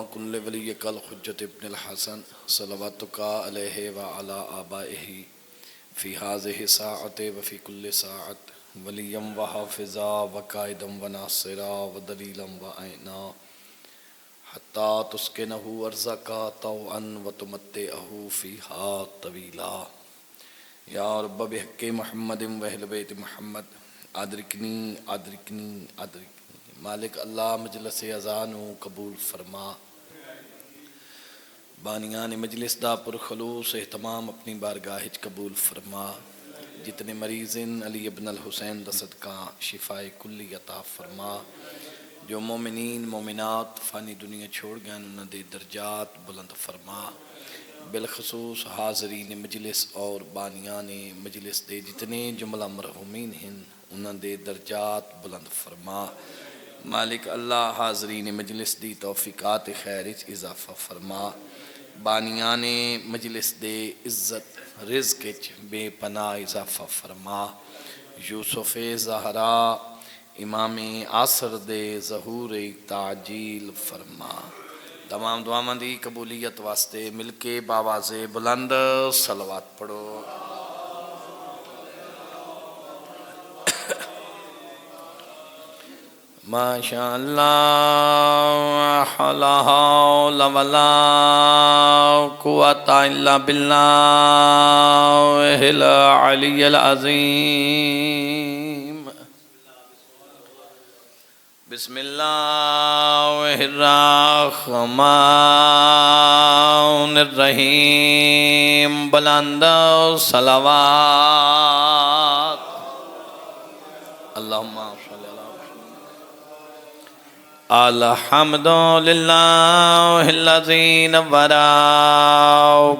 كل وليك الحجة ابن الحسن صلواتك عليه وعلى آبائه في هذه الساعة وفي كل ساعة وليا وحافظا وقائدا وناصرا ودليلا وعينا حتى تسكنه أرزقا طوعا وتمتعه فيها طويلا يا رب بحق محمد وأهل بيت محمد ادرکنی ادرکنی ادرکنی مالک اللہ مجلس اذان قبول فرما بانیان مجلس دا پر خلوص اہتمام اپنی بارگاہ قبول فرما جتنے مریضن علی ابن الحسین دا صدقہ شفاء کلی عطا فرما جو مومنین مومنات فانی دنیا چھوڑ گئے انہوں دے درجات بلند فرما بالخصوص حاضرین مجلس اور بانیان مجلس دے جتنے جملہ مرحومین ہیں انہوں دے درجات بلند فرما مالک اللہ حاضرین مجلس دی توفیقات خیرچ اضافہ فرما بانیان مجلس دے عزت رزقچ بے پناہ اضافہ فرما یوسف زہرا امام عصر دے ظہور تعجیل فرما تمام دعاواں دی قبولیت واسطے مل کے باواز بلند صلوات پڑھو ماشاء اللہ لا حول ولا قوة الا باللہ العلی العظیم بسم اللہ الرحمن الرحیم بلند صلوات اللہم صلی اللہ الحمد للہ الذی نور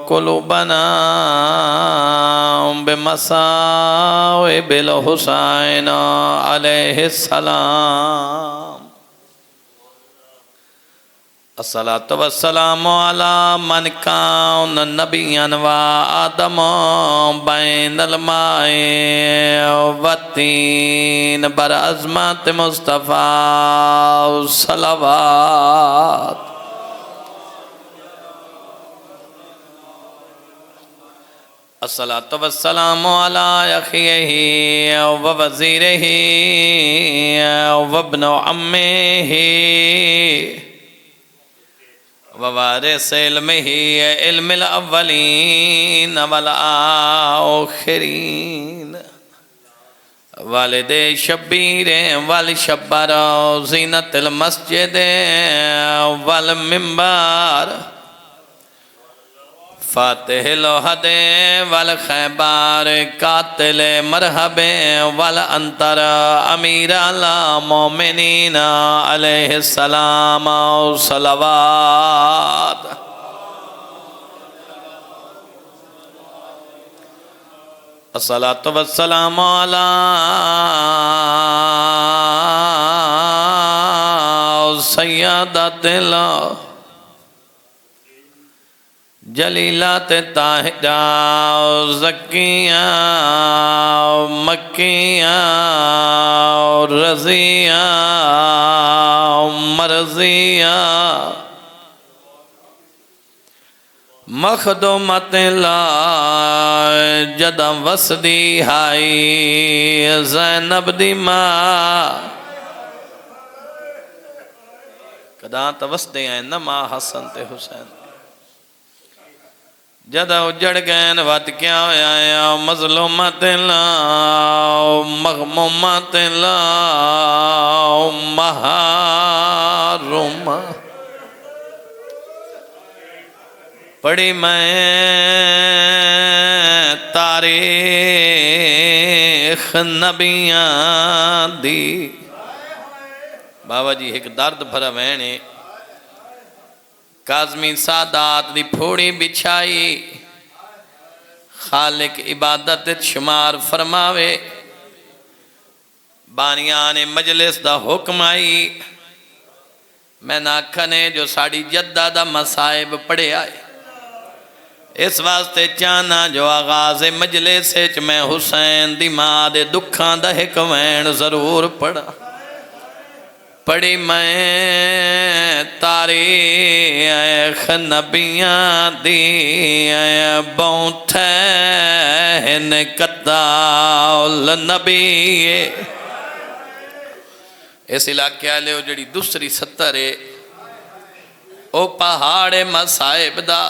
قلوبنا بمصائب الحسین علیہ السلام الصلاة والسلام علی من کان نبیا و آدم بین الماء والطین بر عظمت مصطفیٰ صلوات الصلاة والسلام علی اخیہ و وزیرہ و ابن عمہ ووارث علمہ علم الاولین والآخرین والد شبیر والشبر زینت المسجد والمنبر فاتح الوحد والخیبر قاتل مرحب والانتر امیر المومنین علیہ السلام صلوات الصلاة والسلام علی سیادت اللہ جلیلات طاہرہ زکیہ مکیہ رضیہ مرضیہ مخدومت اللہ جدہ وسدی ہائی زینب دی ماں کداں توسدے ہیں نما حسن تے حسین جدہ اجڑ گئن وقت کیا ہویا ہے مظلومت اللہ مغمومت اللہ محروم پڑھی میں تاریخ نبیان دی بابا جی ایک درد بھرا وینے کاظمی سادات دی پھوڑی بچھائی خالق عبادت شمار فرماوے بانیان مجلس دا حکم آئی میں ناکھنے جو ساڑی جدہ دا مسائب پڑے آئے اس واسطے چانا جو آغاز مجلس میں حسین دی ماں دے دکھاں دا حکمین ضرور پڑا پڑھی میں تاریخ نبیاں دی بونٹھن کتال نبی اس علاقے والے ہو جڑی دوسری ستر ہے او پہاڑ مصائب دا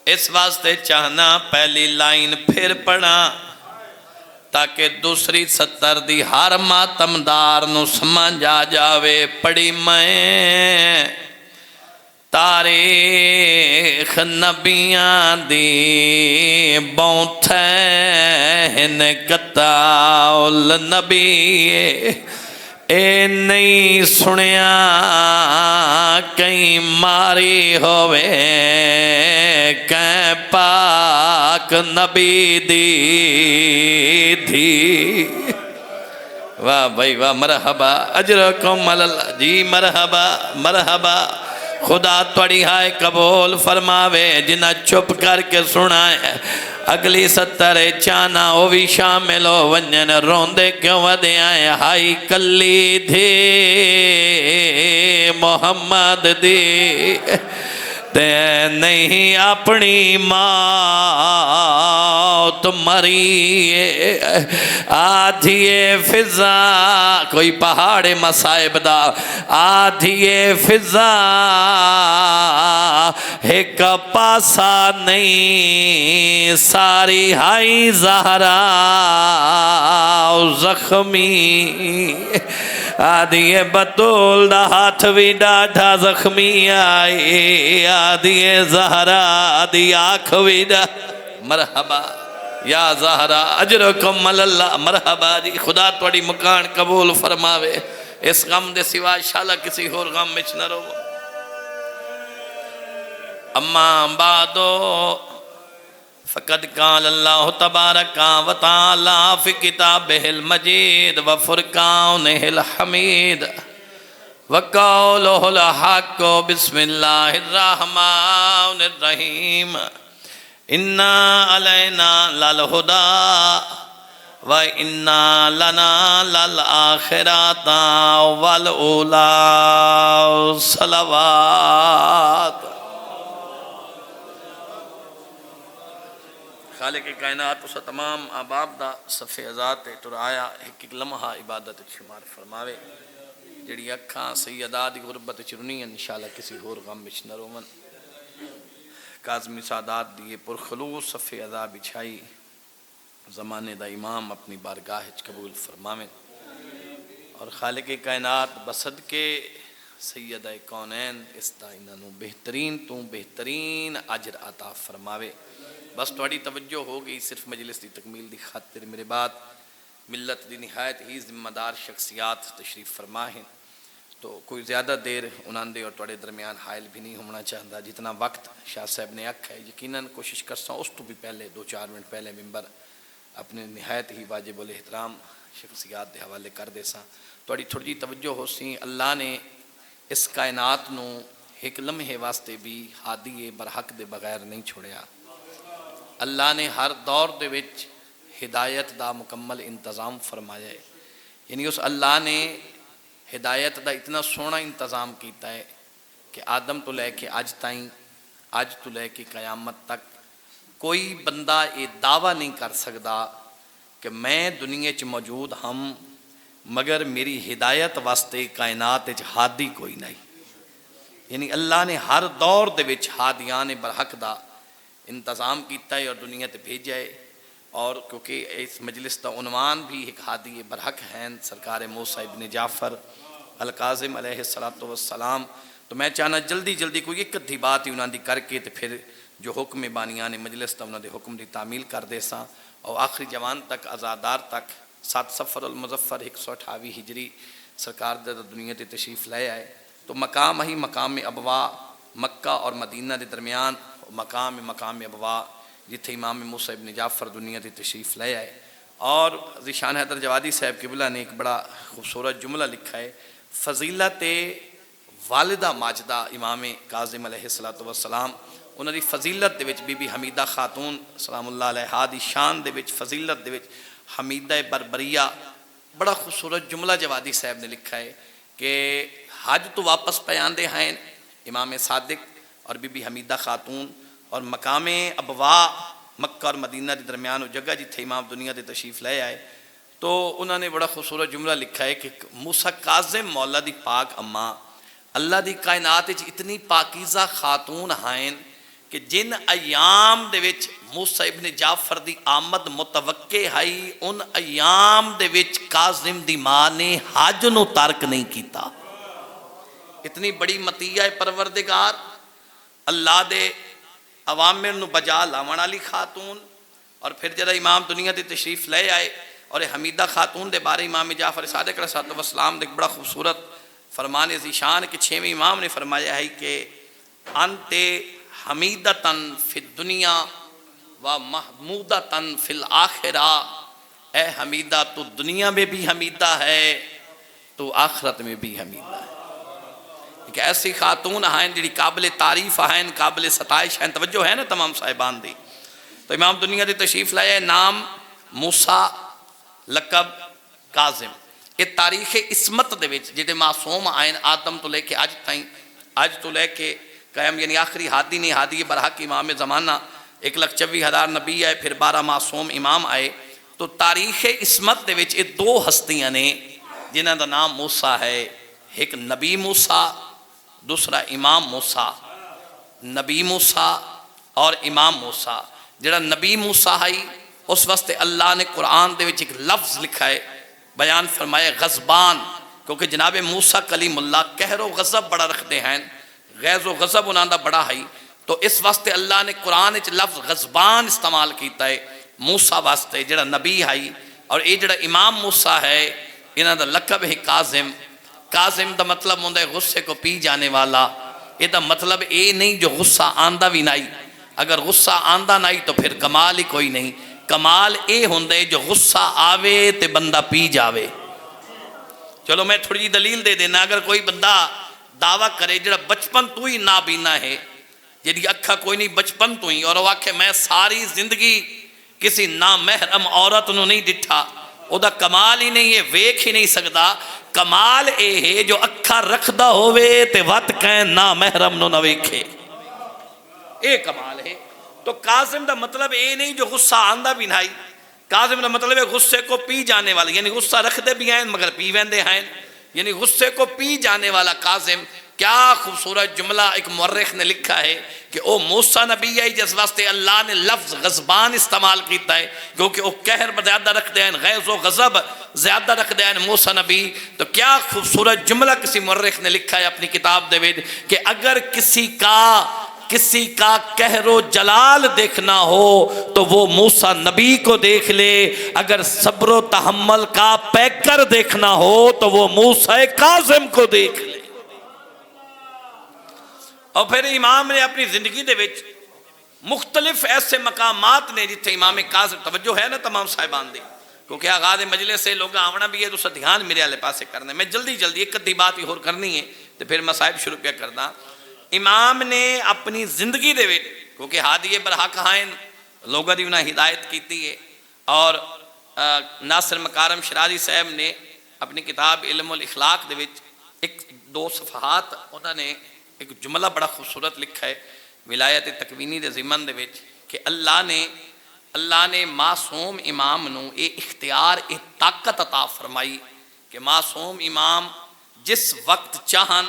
اس واسطے چاہنا پہلی لائن پھر پڑھا تاکہ دوسری ستر دی ہر ماتمدار نو سمجھ آ جاوے پڑھی میں تاریخ نبیاں دی بونٹھن کتال نبی اے نہیں سنیا کہیں ماری ہوئے کہیں پاک نبی دی تھی واہ بھائی واہ مرحبا اجرکم اللہ جی مرحبا مرحبا خدا توڑی ہائے قبول فرماوے جنہ چھپ کر کے سنائے اگلی ستر چانا وہ بھی شامل ہو ونجن روندے کیوں ودے آئے ہائی کلی تھی محمد دی تے نہیں اپنی موت مری آدھیے فضا کوئی پہاڑ مصائب دا آدھیے فضا ایک پاسا نہیں ساری ہائی زہرا زخمی آدھیے بطول دا ہاتھ بھی ڈاٹھا زخمی آئی آدھیے زہرا آدھی آنکھ بھی مرحبا یا زہرا اجرکم اللہ مرحبا جی خدا توڑی مکان قبول فرماوے اس غم دے سوا شالا کسی اور غم مچ نہ رو اما بعدو فقد قال اللہ تبارک و تعالی فی کتابہ المجید و فرقانہ الحمید وقولہ الحق بسم اللہ الرحمن الرحیم انا علینا للہدا و انا لنا للآخرات والأولا صلوات خالق کائنات اسا تمام آباب دا صفحے ذات تر آیا ایک ایک لمحہ عبادت شمار فرماوے جڑی اکھاں سیدہ دی غربت چرنی انشاءاللہ کسی اور غم بچ نہ رومن کاظمی سادات دیئے پرخلوص صفحے عذاب بچھائی زمانے دا امام اپنی بارگاہ قبول فرماوے اور خالق کائنات بسد کے سیدہ کونین اس دا انہوں بہترین تو بہترین اجر عطا فرماوے بس توڑی توجہ ہو گئی صرف مجلس دی تکمیل دی خاطر میرے بعد ملت دی نہایت ہی ذمہ دار شخصیات تشریف فرما ہیں تو کوئی زیادہ دیر انہاں دے اور توڑے درمیان حائل بھی نہیں ہونا چاہتا جتنا وقت شاہ صاحب نے اکھ ہے یقیناً کوشش کرسا اس تو بھی پہلے 2-4 منٹ پہلے ممبر اپنے نہایت ہی واجب الاحترام شخصیات دے حوالے کر دے سا توڑی تھوڑی جی توجہ ہو سی اللہ نے اس کائنات نو ایک لمحے واسطے بھی ہادی برحق دے بغیر نہیں چھوڑیا اللہ نے ہر دور دے وچ ہدایت دا مکمل انتظام فرمایا ہے یعنی اس اللہ نے ہدایت دا اتنا سونا انتظام کیتا ہے کہ آدم تو لے کے آج تائیں آج تو لے کے قیامت تک کوئی بندہ یہ دعویٰ نہیں کر سکتا کہ میں دنیا چ موجود ہم مگر میری ہدایت واسطے کائنات چ ہادی کوئی نہیں یعنی اللہ نے ہر دور دے وچ ہادیان برحق دا انتظام کیتا ہے اور دنیا تے بھیجا ہے اور کیونکہ اس مجلس دا عنوان بھی ایک ہادی برحق ہیں سرکار موسیٰ ابن جعفر القاظم علیہ السلام تو میں چاہنا جلدی جلدی کوئی ایک ادھی بات ہی انہاں دی کر کے پھر جو حکم بانیان مجلس تا انہاں دے حکم دی تعمیل کر دے ساں اور آخری جوان تک ازادار تک 7 صفر المظفر 128 ہجری سرکار دے دنیا تے تشریف لے آئے تو مقام ہی مقام ابوا مکہ اور مدینہ دے درمیان مقام ابوا جتھے امام موسیٰ ابن جعفر دنیا تے تشریف لے آئے اور ذیشان حیدر جوادی صاحب قبلہ نے ایک بڑا خوبصورت جملہ لکھا ہے فضیلت والدہ ماجدہ امام کاظم علیہ السلام انہوں دی فضیلت دے وچ بی بی حمیدہ خاتون سلام اللہ علیہ دی شان دے وچ فضیلت دے وچ حمیدہ بربریہ بڑا خوبصورت جملہ جوادی صاحب نے لکھا ہے کہ حج تو واپس پہ آندے ہیں امام صادق اور بی بی حمیدہ خاتون، اور مقام ابوا مکہ اور مدینہ کے درمیان وہ جگہ جتھے امام دنیا دے تشریف لے آئے، تو انہوں نے بڑا خوبصورت جملہ لکھا ہے کہ موسیٰ کاظم مولا دی پاک اماں اللہ دی کائنات وچ اتنی پاکیزہ خاتون ہیں کہ جن ایام دے وچ موسیٰ ابن جعفر دی آمد متوقع ہے، ان ایام دے وچ کاظم دی ماں نے حج نو ترک نہیں کیتا۔ اتنی بڑی مطیع پروردگار، اللہ دے عوامر نو بجا لاون والی خاتون، اور پھر جب امام دنیا دی تشریف لے آئے، اور حمیدہ خاتون دے بارے امام جعفر صادق علیہ السلام نے ایک بڑا خوبصورت فرمان ذیشان کہ 6ویں امام نے فرمایا ہے کہ انت حمیدتن فی الدنیا و محمودتن فی الآخرہ، اے حمیدہ تو دنیا میں بھی حمیدہ ہے، تو آخرت میں بھی حمیدہ ہے۔ کہ ایسی خاتون ہیں جڑی قابل تعریف ہیں، قابل ستائش ہیں، توجہ ہے نا تمام صاحبان دی۔ تو امام دنیا دی تشریف لائے، نام موسیٰ، لقب کاظم۔ یہ تاریخ عصمت دے وچ جدے معصوم آئین آدم تو لے کے اج تائیں، اج تو لے کے قیام، یعنی آخری ہادی نہیں، ہادی برحق امام زمانہ 1,24,000 نبی آئے، پھر 12 معصوم امام آئے۔ تو تاریخ عصمت دے وچ یہ 2 ہستیاں نے جنہاں دا نام موسیٰ ہے، ایک نبی موسیٰ، دوسرا امام موسیٰ۔ نبی موسیٰ اور امام موسیٰ، جڑا نبی موسیٰ ہے اس واسطے اللہ نے قرآن دے وچ ایک لفظ لکھا ہے، بیان فرمائے غضبان، کیونکہ جناب موسیٰ کلیم اللہ قہر و غضب بڑا رکھتے ہیں، غیظ و غضب انہاں دا بڑا ہے، تو اس واسطے اللہ نے قرآن وچ لفظ غضبان استعمال کیتا ہے موسیٰ واسطے جڑا نبی ہے، اور یہ جڑا امام موسیٰ ہے انہاں دا لقب ہے کاظم۔ کاظم دا مطلب ہوندہ ہے غصے کو پی جانے والا۔ یہ دا مطلب اے نہیں جو غصہ آندہ بھی نہیں، اگر غصہ آندہ نہیں تو پھر کمال ہی کوئی نہیں۔ کمال اے ہوندہ ہے جو غصہ آوے تے بندہ پی جاوے۔ چلو میں تھوڑی دلیل دے دینا، اگر کوئی بندہ دعویٰ کرے جڑا بچپن تو ہی نابینا ہے، جڑی اکھا کوئی نہیں بچپن تو ہی، اور وہ آکھے میں ساری زندگی کسی نامحرم عورت نو نہیں ڈٹھا، او دا کمال ہی نہیں ہے، ویکھ ہی نہیں سکدا۔ کمال اے ہے جو اکھا رکھدا ہوئے تے وقت کہیں نامحرم نو نہ ویکھے، اے کمال ہے۔ تو کاظم دا مطلب اے نہیں جو غصہ آندہ بھی نہیں، کاظم دا مطلب ہے غصے کو پی جانے والا، یعنی غصہ رکھ دے بھی ہیں مگر پی ویندے ہیں، یعنی غصے کو پی جانے والا کاظم۔ کیا خوبصورت جملہ ایک مورخ نے لکھا ہے کہ او موسیٰ نبی ہے جس واسطے اللہ نے لفظ غضبان استعمال کیتا ہے، کیونکہ وہ قہر زیادہ رکھ دے ہیں، غیظ و غضب زیادہ رکھ دے ہیں موسیٰ نبی۔ تو کیا خوبصورت جملہ کسی مورخ نے لکھا ہے اپنی کتاب دے وچ کہ اگر کسی کا قہر و جلال دیکھنا ہو تو وہ موسیٰ نبی کو دیکھ لے، اگر صبر و تحمل کا پیکر دیکھنا ہو تو وہ موسیٰ کاظم کو دیکھ لے۔ اور پھر امام نے اپنی زندگی دے وچ مختلف ایسے مقامات نے جتھے امام کاظم، توجہ ہے نا تمام صاحبان دی، کیونکہ آغاز مجلس سے لوگ آونا بھی ہے تو دھیان میرے والے پاسے کرنا ہے۔ میں جلدی ایک ادھی بات ہی اور کرنی ہے تو پھر میں صاحب شروع کیا کرنا۔ امام نے اپنی زندگی دے وچ، کیونکہ ہادی برحق ہیں لوگوں دی انہیں ہدایت کیتی ہے، اور ناصر مکارم شرازی صاحب نے اپنی کتاب علم الاخلاق دے وچ 1-2 صفحات انہوں نے ایک جملہ بڑا خوبصورت لکھا ہے ولایت تکوینی دے ضمن دے وچ کہ اللہ نے معصوم امام نو اے اختیار، اے طاقت عطا فرمائی کہ معصوم امام جس وقت چاہن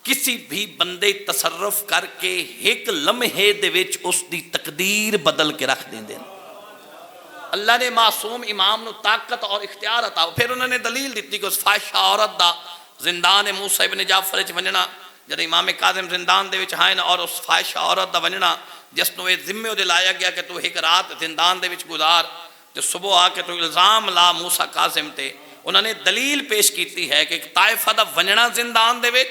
کسی بھی بندے تصرف کر کے ایک لمحے دے وچ اس دی تقدیر بدل کے رکھ دیں۔ اللہ نے معصوم امام نو طاقت اور اختیار عطا۔ پھر انہوں نے دلیل دیتی کہ اس فاحشہ عورت دا زندان موسیٰ ابن جعفر وچ ونجنا، جب امام کاظم زندان دے وچ آئے اور اس فاحشہ عورت دا ونجنا جس نو یہ ذمہ دلایا گیا کہ تو ایک رات زندان دے وچ گزار تے صبح آ کے تو الزام لا موسیٰ کاظم تے، انہوں نے دلیل پیش کیتی ہے کہ ایک طائفہ دا ونجنا زندان دے وچ،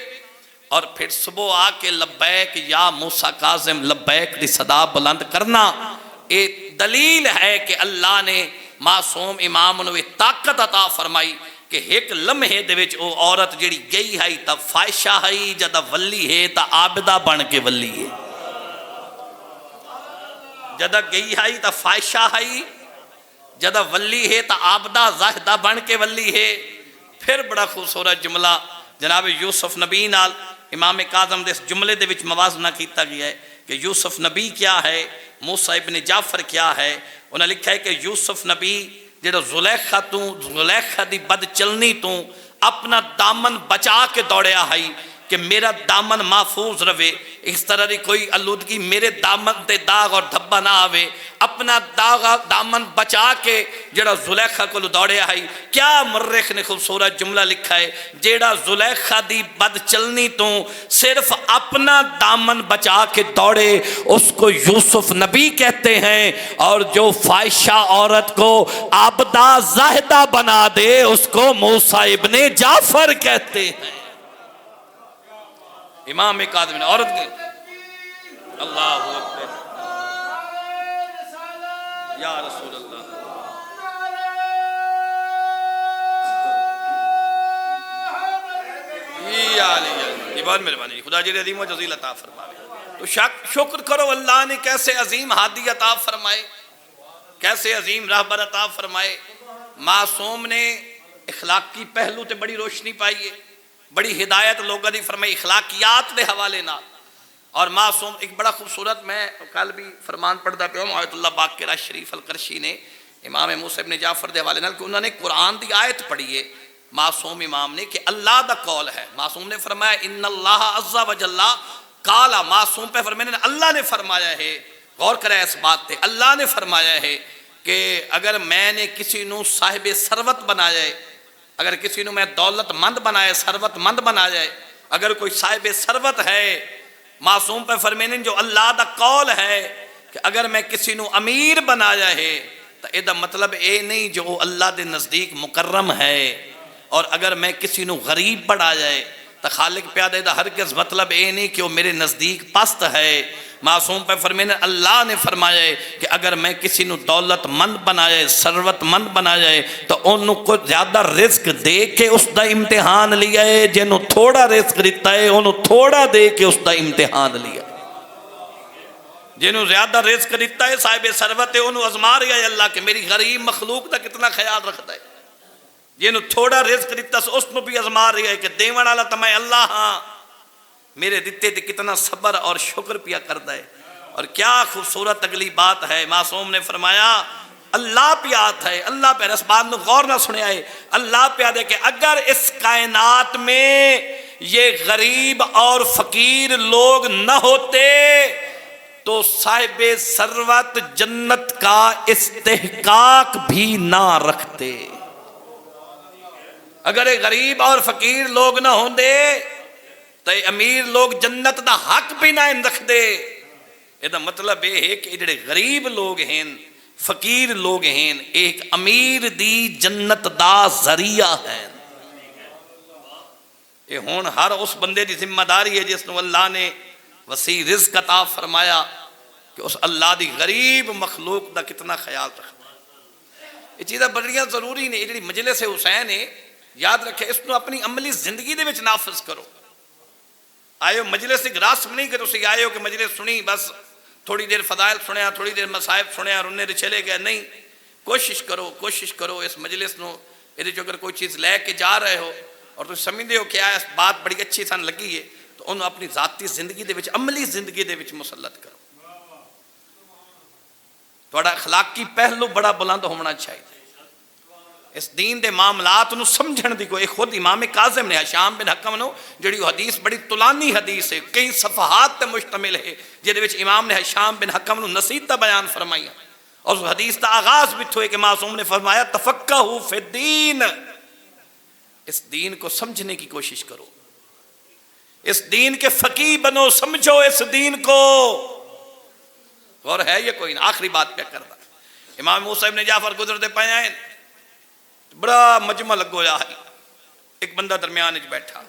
اور پھر صبح آ کے لبیک یا موسیٰ کاظم لبیک دی صدا بلند کرنا، یہ دلیل ہے کہ اللہ نے معصوم امام نو طاقت عطا فرمائی کہ ایک لمحے دے وچ او عورت جڑی گئی ہے تا فائشہ ہے، جدہ ولی ہے تا عابدہ بن کے ولی ہے، جدہ گئی ہے تا فائشہ ہے، جدہ ولی ہے تا عابدہ زاہدہ بن کے ولی ہے۔ پھر بڑا خوبصورت جملہ جناب یوسف نبی نال امام کاظم دے اس جملے دے وچ موازنہ کیتا گیا ہے کہ یوسف نبی کیا ہے، موسیٰ ابن جعفر کیا ہے۔ انہوں نے لکھا ہے کہ یوسف نبی جڑا زلیخا دی بد چلنی تو اپنا دامن بچا کے دوڑیا ہے کہ میرا دامن محفوظ رہے، اس طرح دی کوئی آلودگی میرے دامن تے داغ اور دھبا نہ آوے، اپنا دامن بچا کے جڑا زلیخا کو دوڑیا ہے۔ کیا مرخ نے خوبصورت جملہ لکھا ہے، جڑا زلیخا دی بد چلنی تو صرف اپنا دامن بچا کے دوڑے اس کو یوسف نبی کہتے ہیں، اور جو فاحشہ عورت کو عابدہ زاہدہ بنا دے اس کو موسیٰ ابن جعفر کہتے ہیں۔ امام کاظم نے عورت کے اللہ اکبر یا رسول اللہ، یہ بہت مہربانی، خدا جی عظیم و جزیل عطا فرمائے۔ تو شکر کرو اللہ نے کیسے عظیم ہادی عطا فرمائے، کیسے عظیم راہبر عطا فرمائے۔ معصوم نے اخلاقی پہلو تے بڑی روشنی پائی ہے، بڑی ہدایت لوگوں دی فرمائی اخلاقیات دے حوالے نال۔ اور معصوم ایک بڑا خوبصورت، میں کل بھی فرمان پڑھدا پیا ہوں آیت اللہ باقرہ شریف القرشی نے امام موسیٰ ابن جعفر دے حوالے نال کہ انہوں نے قرآن دی آیت پڑھی ہے معصوم امام نے کہ اللہ دا قول ہے۔ معصوم نے فرمایا ان اللہ عز و جل قال، معصوم پہ فرمایا اللہ نے فرمایا ہے، غور کرے اس بات تے، اللہ نے فرمایا ہے کہ اگر میں نے کسی نو صاحب ثروت بنا جائے، اگر کسی نو میں دولت مند بنائے، ثروت مند بنا جائے، اگر کوئی صاحب ثروت ہے، معصوم پہ فرمینے جو اللہ دا قول ہے کہ اگر میں کسی نو امیر بنا جائے تو یہ دا مطلب اے نہیں جو اللہ دے نزدیک مکرم ہے، اور اگر میں کسی نو غریب بنا جائے تو خالق پیادے دا ہرگز مطلب اے نہیں کہ وہ میرے نزدیک پست ہے۔ معصوم پہ فرمینے اللہ نے فرمایا ہے کہ اگر میں کسی نو دولت مند بنا جائے، ثروت مند بنا جائے تو انہوں کو زیادہ رزق دے کے اس دا امتحان لیا ہے، جنہوں تھوڑا رزق دیتا ہے انہوں تھوڑا دے کے اس دا امتحان لیا ہے۔ جنہوں زیادہ رزق دیتا ہے صاحب ثروت ہے انہوں ازما رہا ہے اللہ کہ میری غریب مخلوق دا کتنا خیال رکھتا ہے، جنہوں تھوڑا رزق دیتا ہے اس کو بھی ازما رہا ہے کہ دیوان والا تو میں اللہ ہاں، میرے دیتے تھے کتنا صبر اور شکر پیا کرتا ہے۔ اور کیا خوبصورت اگلی بات ہے، معصوم نے فرمایا اللہ پہ آت ہے، اللہ پہ اس بات میں غور نہ سنے آئے، اللہ پہ آدھے کہ اگر اس کائنات میں یہ غریب اور فقیر لوگ نہ ہوتے تو صاحب ثروت جنت کا استحقاق بھی نہ رکھتے۔ اگر غریب اور فقیر لوگ نہ ہوں دے تو امیر لوگ جنت دا حق بھی نہ رکھ دے۔ یہ دا مطلب یہ ہے کہ جڑے غریب لوگ ہیں، فقیر لوگ ہیں، ایک امیر دی جنت دا ذریعہ ہے۔ یہ ہون ہر اس بندے دی ذمہ داری ہے جس نے اللہ نے وسیع رزق عطا فرمایا کہ اس اللہ دی غریب مخلوق دا کتنا خیال رکھنا۔ یہ چیزیں بڑیاں ضروری نے، یہ جڑی مجلس حسین ہے یاد رکھے اس کو اپنی عملی زندگی دے وچ نافذ کرو۔ آئے ہو مجلس ایک رسم نہیں کہ تسی آئے ہو کہ مجلس سنی بس تھوڑی دیر فضائل سنیا، تھوڑی دیر مصائب سنیا اور انہیں چلے گئے، نہیں، کوشش کرو اس مجلس نو یہ جو اگر کوئی چیز لے کے جا رہے ہو اور تم سمجھتے ہو کہ اس بات بڑی اچھی سن لگی ہے تو انہوں اپنی ذاتی زندگی دے وچ عملی زندگی دے وچ مسلط کرو۔ تھوڑا اخلاقی پہلو بڑا بلند ہونا چاہیے، اس دین دے معاملات نو سمجھن دی کوئی خود امام کاظم نے ہشام بن حکم نو جڑی حدیث بڑی طولانی حدیث ہے، کئی صفحات تے مشتمل ہے، جہدے وچ امام نے ہشام بن حکم نو نصیحت بیان فرمائی، اور اس حدیث دا آغاز بھی ہوئے کہ معصوم نے فرمایا تفقہوا فی الدین، اس دین کو سمجھنے کی کوشش کرو، اس دین کے فقیہ بنو، سمجھو اس دین کو۔ اور ہے یہ کوئی نہ، آخری بات پہ کرتا امام موسیٰ ابن جعفر گزرتے پائے ہیں، بڑا مجمع لگو یا ہے، ایک بندہ درمیان اچ بیٹھا،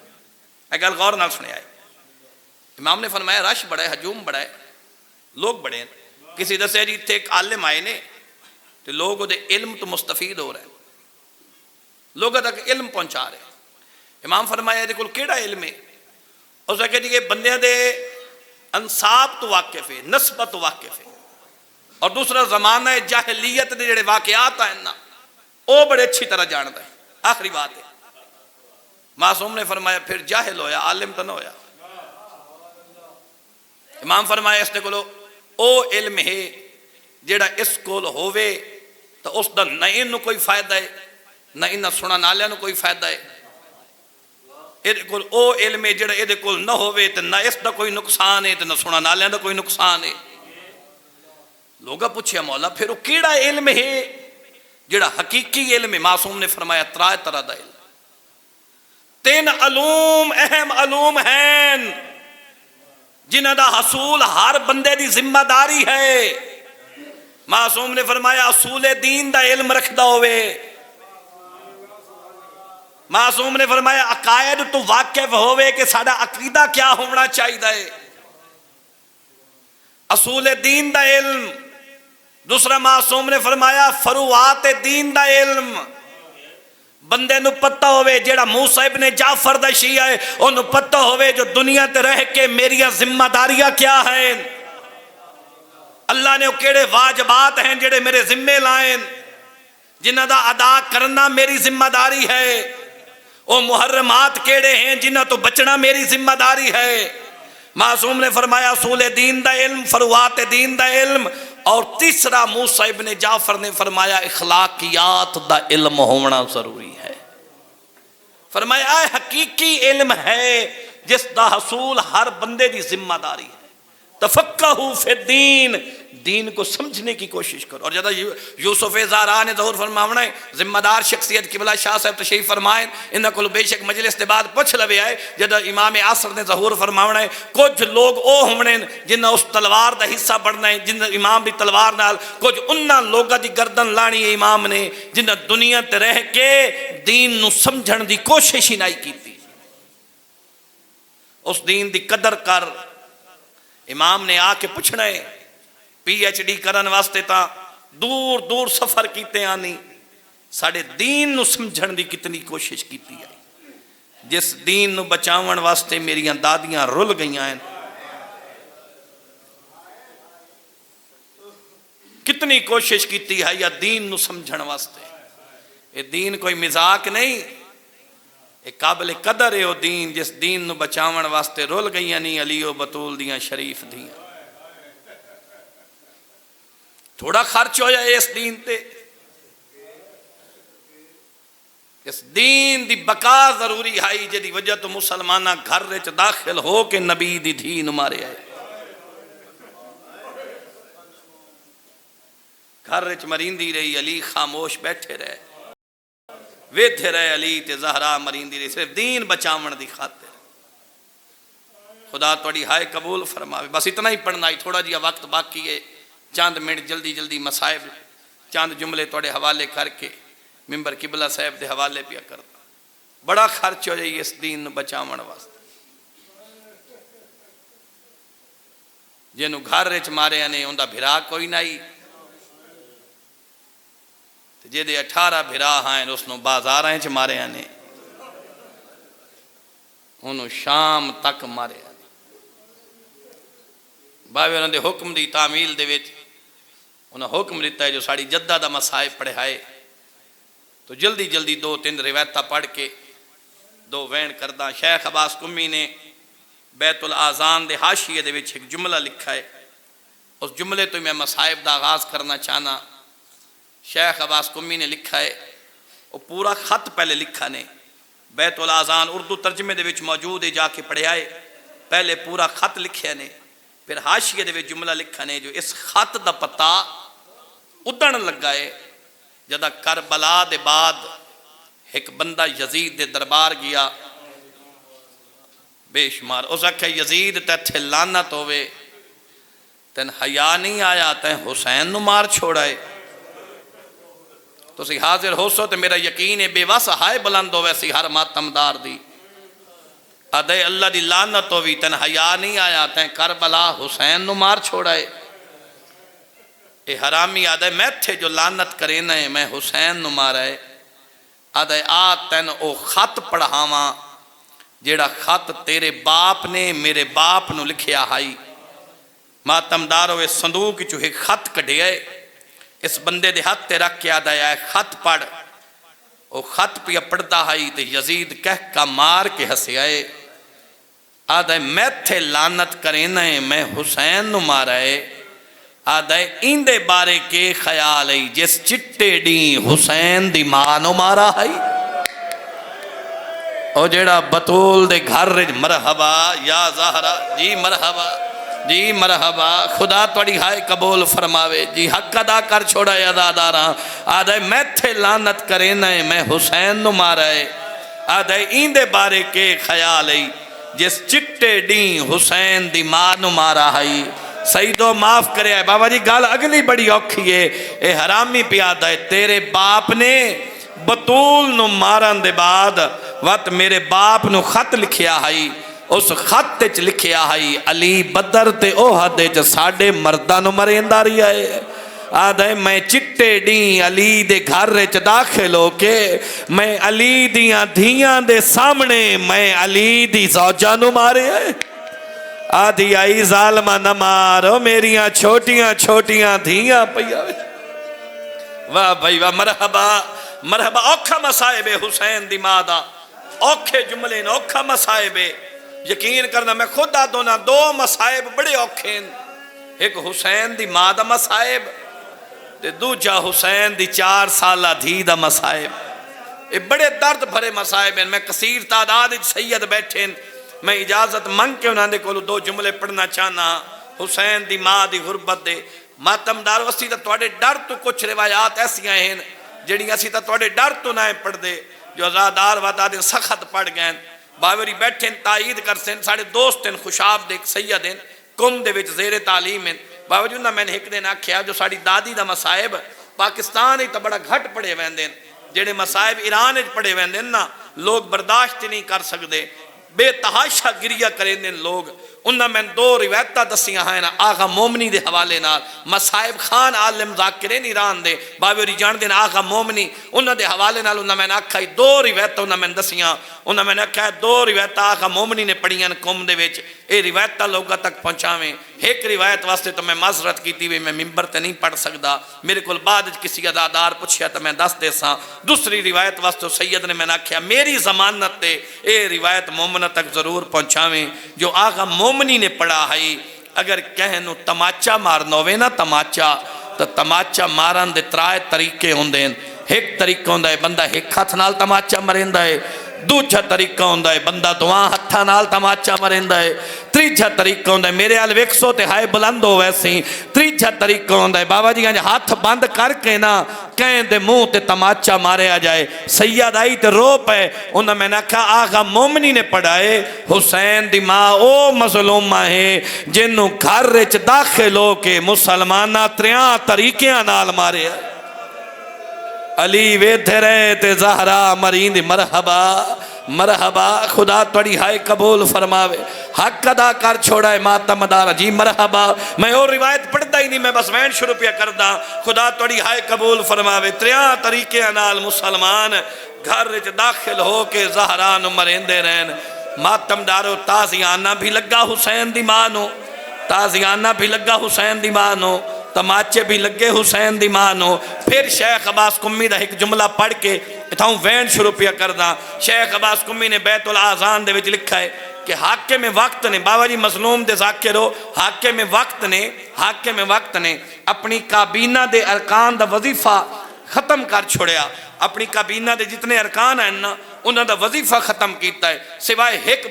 ایک گل غور نہ سنے آئے، امام نے فرمایا رش بڑا ہے، ہجوم بڑا ہے، لوگ بڑے ہیں، کسی دسے جی تھے ایک عالم آئے نے تو لوگ دے علم تو مستفید ہو رہے ہیں، لوگوں تک علم پہنچا رہے ہیں۔ امام فرمایا دے کل کیڑا علم ہے؟ اور اس کہ جی بندے دے انصاب تو واقف ہے، نسبت تو واقف ہے، اور دوسرا زمانہ جاہلیت دے جڑے واقعات ہیں نا وہ بڑے اچھی طرح جانتا ہے۔ آخری بات ہے معصوم نے فرمایا پھر جاہل ہویا، عالم تو نہ ہویا۔ امام فرمایا اس دے کولو او علم ہے جیڑا اس کول ہووے تو اس دا نہ انہوں کوئی فائدہ ہے نہ انہاں سنن والےاں نوں کوئی فائدہ ہے، ایدے کول او علم ہے جیڑا ایدے کول نہ ہووے تو نہ اس دا کوئی نقصان ہے تو نہ سنن والےاں دا کوئی نقصان ہے۔ لوگا پوچھیا مولا پھر وہ کیڑا علم ہے جیڑا حقیقی علم ہے؟ معصوم نے فرمایا ترائے طرح دا علم، 3 علوم اہم علوم ہیں جنہاں دا حصول ہر بندے دی ذمہ داری ہے۔ معصوم نے فرمایا اصول دین دا علم رکھدا ہوئے، معصوم نے فرمایا عقائد تو واقف ہوئے کہ ساڈا عقیدہ کیا ہونا چاہیے، اصول دین دا علم۔ دوسرا معصوم نے فرمایا فروعات دین دا علم، بندے نو پتہ ہوئے جیڑا موسیٰ ابن جعفر دا شیعہ ہے انہوں پتہ ہوئے جو دنیا تے رہ کے میری ذمہ داریاں کیا ہیں، اللہ نے وہ کیڑے واجبات ہیں جیڑے میرے ذمہ لائیں جنہ دا ادا کرنا میری ذمہ داری ہے، وہ محرمات کیڑے ہیں جنہ تو بچنا میری ذمہ داری ہے۔ معصوم نے فرمایا اصول دین دا علم، فروعات دین دا علم، اور تیسرا موسیٰ ابن جعفر نے فرمایا اخلاقیات دا علم ہونا ضروری ہے۔ فرمایا اے حقیقی علم ہے جس دا حصول ہر بندے دی ذمہ داری ہے۔ تفقہوا فی الدین، دین کو سمجھنے کی کوشش کرو۔ اور جدہ یوسف زہرا نے ظہور فرماونا ہے، ذمہ دار شخصیت قبلہ شاہ صاحب تشریف فرمائیں، انہاں کو بے شک مجلس دے بعد پوچھ لوے آئے، جدہ امام عصر نے ظہور فرماونا ہے کچھ لوگ او ہونے جنہ اس تلوار دا حصہ بڑھنا ہے، جنہ امام دی تلوار نال کچھ انہاں لوگا دی گردن لانی ہے امام نے جنہ دنیا تے رہ کے دین نو سمجھن دی کوشش ہی نہیں کیتی۔ اس دین دی قدر کر، امام نے آ کے پوچھنا ہے، پی ایچ ڈی کرن واسطے تا دور دور سفر کیتے آنی، ساڑے دین نو سمجھن دی کتنی کوشش کیتی ہے، جس دین نو بچاون واسطے میریاں دادیاں رل گئیاں ہیں، کتنی کوشش کیتی ہے یا دین نو سمجھن واسطے۔ یہ دین کوئی مذاق نہیں، ایک قابل قدر ہے وہ دین جس دین نو بچاون واسطے رول گئیاں نہیں علی و بطول دیاں شریف دیاں۔ تھوڑا خرچ ہو جائے اس دین تے، اس دین دی بقا ضروری ہے جدی وجہ تو مسلمانہ گھر رچ داخل ہو کے نبی دی دھی نمارے آئے، گھر رچ مریندی رہی علی خاموش بیٹھے رہے، ویدھے رہے علی تے زہرا مریندی رہی، صرف دین بچاون دی خاطر۔ خدا توڑی ہائے قبول فرماوے۔ بس اتنا ہی پڑھنا ہی، تھوڑا جیا وقت باقی ہے، چاند منٹ جلدی جلدی مسائب چاند جملے توڑے حوالے کر کے ممبر قبلہ صاحب دے حوالے پیا کرتا۔ بڑا خرچ ہو جائے اس دین بچاون واسطے، جنہوں گھر رچ مارے آنے اندہ بھرا کوئی نہیں، جے دے 18 بھرا ہیں اس نو بازار ہیں چھ مارے آنے، انہوں شام تک مارے آنے۔ باوی انہوں نے حکم دی تعمیل دے ویچ انہوں حکم دیتا ہے جو ساڑی جدہ دا مسائب پڑھے آئے تو جلدی جلدی 2-3 روایتہ پڑھ کے 2 وین کردہ۔ شیخ عباس کمی نے بیت الآذان دے حاشیے دے ویچ ایک جملہ لکھا ہے، اس جملے تو میں مسائب دا آغاز کرنا چاہنا۔ شیخ عباس کمی نے لکھا ہے، وہ پورا خط پہلے لکھا نے، بیت الآذان اردو ترجمے دے وچ موجود ہے، جا کے پڑھے آئے، پہلے پورا خط لکھے نے، پھر حاشیے دے وچ جملہ لکھا نے جو اس خط دا پتہ ادھن لگا ہے جدہ کربلا دے بعد ایک بندہ یزید دے دربار گیا، بے شمار اس اکھے یزید تیتھے لانت ہوئے، تین حیا نہیں آیا، تین حسین نو مار چھوڑائے، تو سی حاضر ہو سو تے میرا یقین ہے بے وس ہائے بلند ہوئے سی ہر ماتمدار دی، ادھے اللہ دی لانت ہوئی، تین حیا نہیں آیا، تین کربلا حسین نو مار چھوڑائے۔ اے حرامی آدھے میں تھے جو لانت کرے نئے، میں حسین نو مارائے، آدھے تین او خط پڑھاواں جیڑا خط تیرے باپ نے میرے باپ نو لکھیا ہائی۔ ماتمدارو اس صندوق جو ایک خط کڑھے آئے، اس بندے دے ہاتھ تے رکھ کے آدھے آئے خط پڑھ، وہ خط پہ پڑھتا ہے تو یزید کہہ کا مار کے ہسیائے آدھے میتھے لانت کرینا ہے میں حسین نو مارا ہے آدھے ایندے بارے کے خیال ہے جس چٹے ڈیں حسین دی ماں نو مارا ہے او جیڑا بطول دے گھر رج مرحبا یا زہرا جی مرحبا جی مرحبا خدا توڑی ہائے قبول فرماوے جی حق ادا کر چھوڑا ہے اداداراں آدھے میتھے لانت کرینا ہے میں حسین نو مارا ہے آدھے ایندے بارے کے خیال ہے جس چٹے ڈیں حسین دی ماں نو مارا ہے سیدو معاف کرے آئے بابا جی گال اگلی بڑی اوکھی ہے اے حرامی پیادہ ہے تیرے باپ نے بطول نو مارن دے بعد وقت میرے باپ نو خط لکھیا ہے اس خط چ لکھیا ہے علی بدر تے اوہد چ ساڑے مردہ نو مریندا رہی ہے آدھے میں چٹے ڈیں علی دے گھر چ داخل ہو کے میں علی دیاں دھیاں دے سامنے میں علی دی زوجہ نو مارے ہے آدھی آئی ظالمہ نہ مارو میریاں چھوٹیاں چھوٹیاں دھیاں پیا واہ بھائی واہ مرحبا مرحبا اوکھا مسائب حسین دی مادہ اوکھے جملے اوکھا مسائب یقین کرنا میں خود آدھونا دو مسائب بڑے اوکھیں ایک حسین دی مادہ مسائب دوجہ حسین دی 4 سالہ دھی دا مسائب یہ بڑے درد بھرے مسائب ہیں میں کثیر تعداد سید بیٹھیں میں اجازت منگ کے انہوں نے کولو 2 جملے پڑھنا چاہنا حسین دی ماں دی غربت دے ماتم دارو اسی تا توڑے ڈر تو کچھ روایات ایسی ہیں جڑی اسی تا توڑے ڈر تو نہ پڑھ دے جو ازادار وعدہ دیں سخت پڑھ گئے باوری بیٹھیں تائید کرسیں ساڑے دوستیں خوشاب دے سید ہیں کم دے وچ زیر تعلیم ہیں باوجود نہ میں نے ایک دن آکھیا جو ساڑی دادی دا مسائب پاکستان ہی تا بڑا گھٹ پڑے ویندیں جڑے مسائب ایران ہی پڑے ویندیں نا لوگ برداشت نہیں کر سکتے بے تحاشا گریہ کریں دیں لوگ انہاں میں 2 روایتہ دسیاں ہیں آغا مومنی دے حوالے نال مسائب خان عالم ذاکرین ایران دے باوری جان دیں آغا مومنی انہاں دے حوالے نال انہاں میں نے آکھا 2 روایتہ انہاں میں دسیاں انہاں میں نے آکھا 2 روایتہ آغا مومنی نے پڑھیاں قوم دے وچ اے روایتہ لوگاں تک پہنچاویں ایک روایت واسطے تو میں معذرت کیتی ہوئی میں ممبر تے نہیں پڑھ سکدا میرے کول بعد کسی ادادار پوچھیا تو میں دس دے ساں دوسری روایت واسطے سید نے میں نے آکھیا میری ضمانت تے اے روایت مومنہ تک ضرور پہنچاویں جو آغا مومنی نے پڑھا ہے اگر کہنو تماچا مارنا ہوئے نا تماچا تو تماچا مارن دے 3 طریقے ہوندے ہیں ایک طریقہ ہوندہ ہے بندہ ایک ہاتھ نال تماچا مرندہ ہے دوجھا طریقہ ہوندہ ہے بندہ دعا ہتھا نال تماچا مرندہ ہے تریجھا طریقہ ہوندہ ہے میرے آل ویکسو تے ہائے بلند ہو ویسے تریجھا طریقہ ہوندہ ہے بابا جی ہاتھ بند کر کے نا کہیں دے منہ تے تماچا مارے آ جائے سید آئی تے رو پہ انہوں میں نے کہا آغا مومنی نے پڑھائے حسین دی ماں او مظلومہ ہے جنہوں گھر رچ داخل ہو کے مسلمانہ 3 طریقیاں نال مارے آئے علی ویدھے رہے تے زہرا مرین دی مرحبا مرحبا خدا توڑی ہائے قبول فرماوے حق ادا کر چھوڑا ہے ماتم دارا جی مرحبا میں اور روایت پڑھتا ہی نہیں میں بس وین شروع پہ کردہ خدا توڑی ہائے قبول فرماوے 3 طریقے نال مسلمان گھر رچ داخل ہو کے زہران مرندے رہن ماتم دارو تازیانہ بھی لگا حسین دی مانو تازیانہ بھی لگا حسین دی مانو تماچے بھی لگے حسین دی مانو پھر شیخ عباس قمی دا ایک جملہ پڑھ کے اتھاؤں وین شروع پہ کردہ شیخ عباس قمی نے بیت العزان دے وچ لکھا ہے کہ حاکم وقت نے بابا جی مظلوم دے ذاکر ہو حاکم وقت نے اپنی کابینہ دے ارکان دا وظیفہ ختم کر چھوڑیا اپنی کابینہ دے جتنے ارکان ہیں نا انہوں دا وظیفہ ختم کیتا ہے سوائے ایک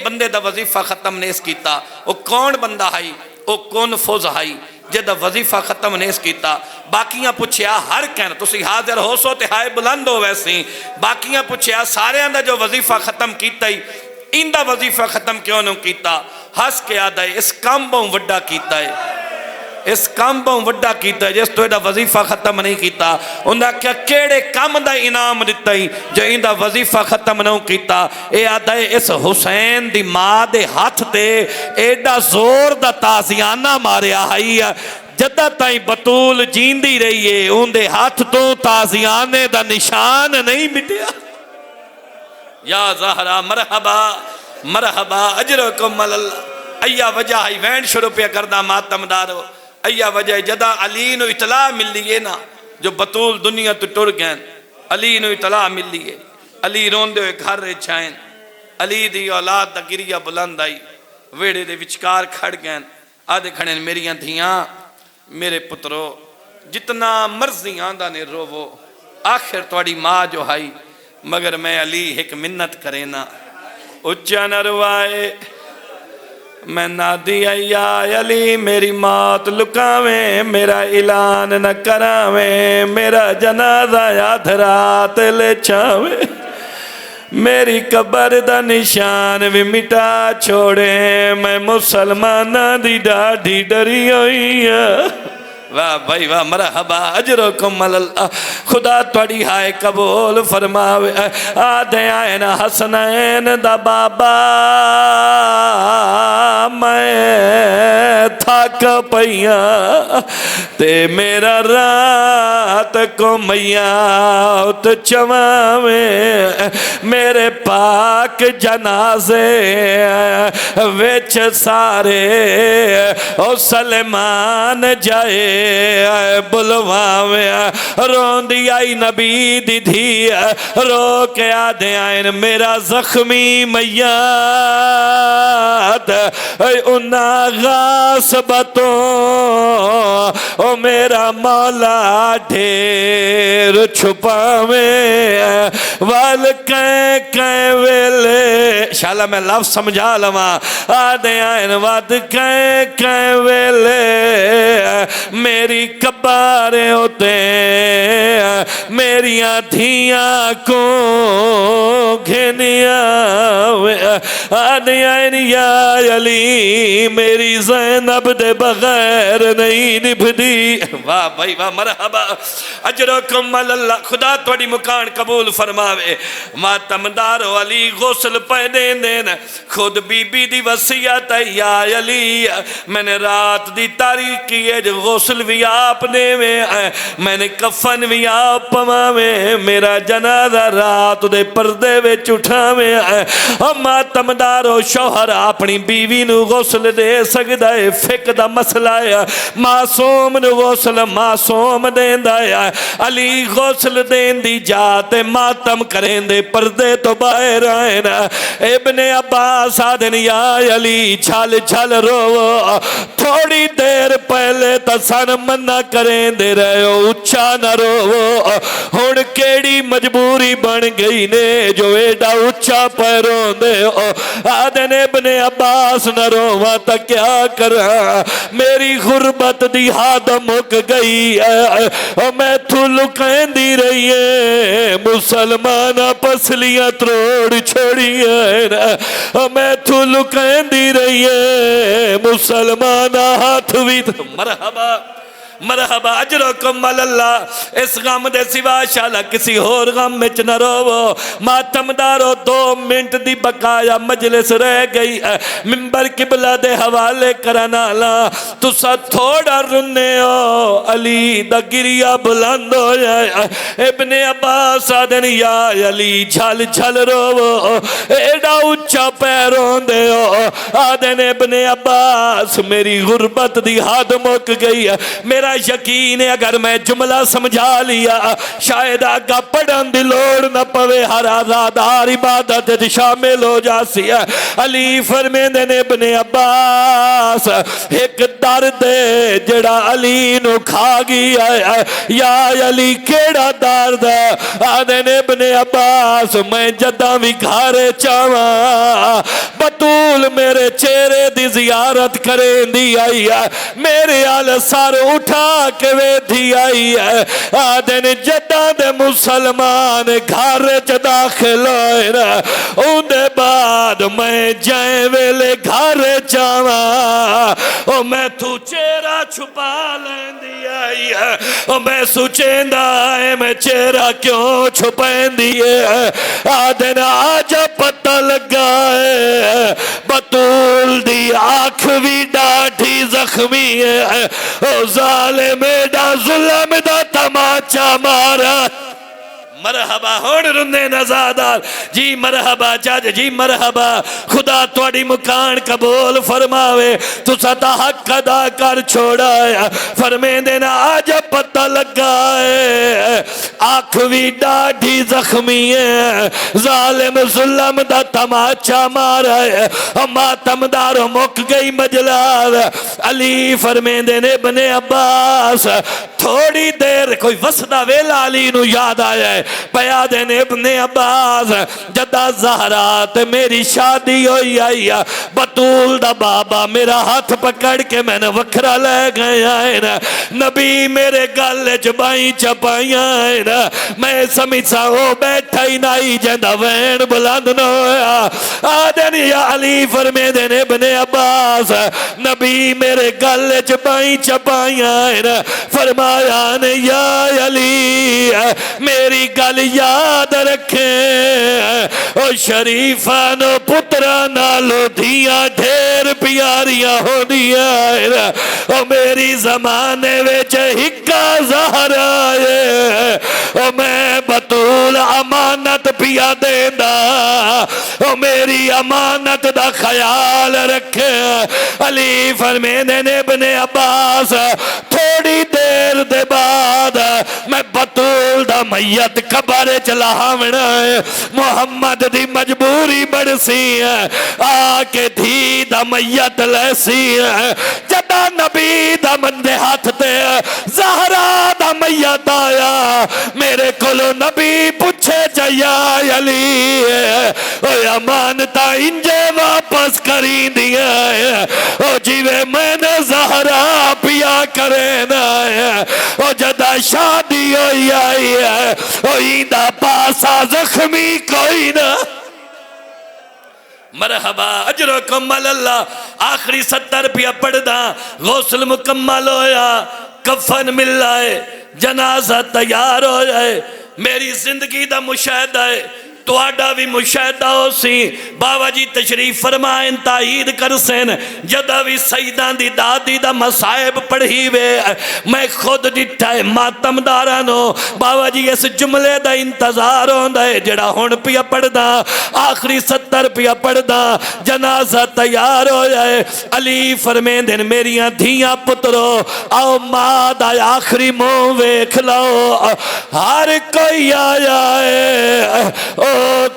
بندے دا وظیفہ ختم نیس کیتا وہ کون بندہ ہے وہ کون فوز ہے جدہ وظیفہ ختم نیس کیتا باقیاں پوچھیا ہر کہنا تسی حاضر ہو سو تے ہائے بلند ہو ویسے باقیاں پوچھیا سارے اندہ جو وظیفہ ختم کیتا ہی اندہ وظیفہ ختم کیوں نہیں کیتا ہس کے آدھا ہے اس کام بہوں وڈا کیتا ہے اس کام بہوں وڈا کیتا ہے جس تو ایدہ وظیفہ ختم نہیں کیتا انہاں کیا کیڑے کام دا انعام دیتا ہی جو اندہ وظیفہ ختم نہیں کیتا اے آدھا ہے اس حسین دی ماں دے ہاتھ دے ایڈا زور دا تازیانہ مارے آئی جدہ تائیں بطول جیندی رہی ہے ان دے ہاتھ تو تازیانے دا نشان نہیں مٹیا یا زہرا مرحبا مرحبا اجرکم اللہ ایا وجہ ہی وین شروع پہ کردہ ماتم دارو ایا وجہ جدہ علی نو اطلاع مل لیے نا جو بطول دنیا تو ٹر گئن علی نو اطلاع ملی ہے، علی روندے ہوئے گھر چھائیں، علی دی اولاد دا گریہ بلند آئی، ویڑے دے وچکار کھڑ گئے، آدھے کھڑے میریاں دھیاں، میرے پترو، جتنا مرضی آندہ نے روو، آخر توڑی ماں جو آئی، مگر میں علی ایک منت کرے نا، اچھا نہ روائے، میں نادی یا علی میری موت لکاویں، میرا اعلان نہ کراویں، میرا جنازہ یاد رات لے چھاویں، میری قبر دا نشان بھی مٹا چھوڑیں، میں مسلمانہ دی ڈاڈھی ڈری ہوئی ہاں۔ واہ بھائی واہ، مرحبا، اجرکم اللہ، خدا توڑی ہائے قبول فرماوے، آدھے آئین حسنین دا بابا، میں تھاک پئیاں تے میرا رات کو میاں چواویں، میرے پاک جنازے وچ سارے او سلیمان جائے بلواویں، روندی آئی نبی دی دھی، رو کے آدھے آئین میرا زخمی میاد، انہا غاسبتوں او میرا مولا ڈھیر چھپاویں، وال کہیں ویلے، شاءاللہ میں لفظ سمجھا لما، آدھے آئین واد کہیں ویلے میری کباریں ہوتے ہیں، میریاں دھیاں کو گھنیاں، آدھے آئین یا علی میری زینب دے بغیر نہیں نبھدی۔ واہ بھائی واہ، مرحبا، اجرکم اللہ، خدا توڑی مکان قبول فرماوے، ماتمدارو علی غسل پہنے دینا، خود بی بی دی وصیت ہے یا علی میں نے رات دی تاریکی ہے جو غسل بھی آپ نے میں نے کفن بھی آپ پماوے، میرا جنازہ رات دے پردے وچ اٹھاوے، ماتمدارو شوہر اپنی بیوی نو غسل دے سکدا ہے، فقہ دا مسئلہ ہے، معصوم نو غسل معصوم دیندا ہے، علی غسل دین دی جاتے ماتم کریں دے پردے تو باہر آئے نا، ابن عباس آدھن یا علی چھل چھل رو، تھوڑی دیر پہلے تسان منع کریں دے رہے ہو، اچھا نہ رو، ہون کیڑی مجبوری بن گئی نے جو ایڈا اچھا پیروں دے ہو، آدھن ابن عباس نہ رو تا کیا کرا، میری غربت دی حد مک گئی ہے، میں تو لکیں دی رہی ہے، مسلمانہ پسلیاں تروڑ چھوڑی ہے، میں تو لکیں دی رہی ہے، مسلمانہ ہاتھ بھی، مرحبا مرحبا، اجرکم اللہ، اس غم دے سوا شالا کسی اور غم میں نہ رو، ماتم دارو 2 منٹ دی بقایا مجلس رہ گئی، منبر قبلہ دے حوالے کرنا لا، تو سا تھوڑا رنے ہو، علی دا گریہ بلند ہو جائے، ابن عباس آدھن یا علی جھل جھل رو، ایڈا اچھا پیروں دے ہو، آدھن ابن عباس میری غربت دی حد مک گئی، میرا یقین ہے اگر میں جملہ سمجھا لیا شاید آگا پڑھن دی لوڑ نہ پوے، ہر آزادار عبادت شامل ہو جاسی ہے۔ علی فرمیندے نے ابن عباس ایک درد جڑا علی نو کھا گیا ہے، یا علی کیڑا درد ہے، آدھے نے ابن عباس میں جدہ بھی گھارے چاہاں، بطول میرے چہرے دی زیارت کریں دی آئی ہے، میرے آل سار اٹھا کہ وے دھی آئی ہے، آدھن جدہ دے مسلمان گھر چ داخل ہوئے نا، ان دے بعد میں جائیں ویلے گھر چاہاں، او میں تو چہرہ چھپا لیں دی آئی ہے، او میں سوچیں دا ہے میں چہرہ کیوں چھپیں دی ہے، آدھن آج پتہ لگا ہے بطول دی آنکھ بھی ڈاٹھی زخمی ہے، او ظالم دا ظلم دا تماچا مارا، مرحبا ہون رندے نزادار جی مرحبا جج جی مرحبا خدا توڑی مکان قبول فرماوے تو ستا حق ادا کر چھوڑا ہے فرمین دینا آج پتہ لگا ہے آنکھوی ڈاڑھی زخمی ہے ظالم ظلم دا تماچا مارا ہے ماتم دارو مک گئی مجلال علی فرمین دینے ابن عباس تھوڑی دیر کوئی وسدہ ویلا علی نو یاد آیا ہے پیادے نے ابن عباس جدہ زہرات میری شادی ہوئی آئی بطول دا بابا میرا ہاتھ پکڑ کے میں نے وکھرا لے گیا ہے نا نبی میرے گالے چبائیں چپائیاں ہے نا میں سمجھ سا ہو بیٹھا ہی نائی جندہ وین بلند نہ ہویا آدن یا علی فرمے دین ابن عباس نبی میرے گالے چبائیں چپائیاں ہے نا فرمایا نے یا علی میری گل یاد رکھیں او شریفانو پترانالو دھیاں ڈھیر پیاریاں ہو دیا او میری زمانے ویچ ہکا زہر آئے او میں بطول امانت پیا دیندہ او میری امانت دا خیال رکھیں علی فرمینے نے ابن عباس تھوڑی دیر دے بعد میں بطول دا میت قبر چلاونا ہے محمد دی مجبوری بڑسی ہے آکے دھی دا میت لیسی ہے جدہ نبی دا مندے ہاتھ تے زہرا دا میت آیا میرے کلو نبی پوچھے جایا علی او امانتا انجے واپس کری دیا ہے او جیوے میں نے زہرا پیا کرے نا ہے او جدہ شادی ہوئی آئی ہے او ایندہ پاسا زخمی کوئی نا مرحبا اجرکم اللہ آخری 70 روپیہ پڑھ دا غسل مکمل ہویا کفن مل لائے جنازہ تیار ہو جائے میری زندگی دا مشاہدہ ہے تو آڈا بھی مشاہدہ ہو سی بابا جی تشریف فرمائیں تائید کر سین جدہ بھی سیدان دی دادی دا مسائب پڑھی وے میں خود ڈٹھائے ماتم دارانو بابا جی اس جملے دا انتظار ہوندہ ہے جڑا ہون پیا پڑھ دا آخری 70 پیا پڑھ دا جنازہ تیار ہو جائے علی فرمین دن میریاں دھیاں پترو آؤ ماں دا آخری موں ویکھ لاؤ ہر کوئی آیا ہے او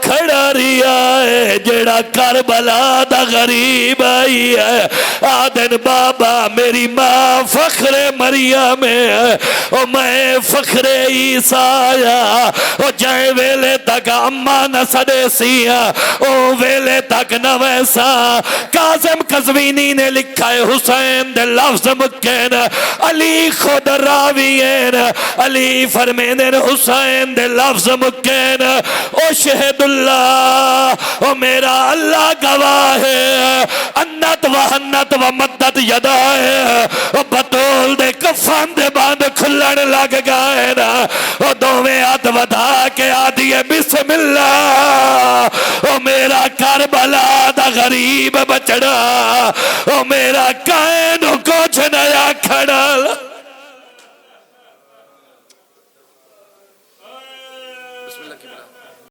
کھڑا ریا ہے جڑا کربلا دا غریب آئی ہے آدن بابا میری ماں فخر مریم ہے او میں فخر عیسیٰ آیا او جائے ویلے تک اممہ نہ سڑے سیا او ویلے تک نہ ویسا قاسم قزوینی نے لکھا ہے حسین دے لفظ مکین علی خود راوین علی فرمین حسین دے لفظ مکین او شہد اللہ او میرا اللہ گواہ ہے انت و حنت و مدد یدا ہے او بطول دے کفان دے باندھ کھلن لگ گئے نا او دوویں ہاتھ ودا کے آدھی بسم اللہ او میرا کربلا دا غریب بچڑا او میرا کائن کچھ نیا کھڑا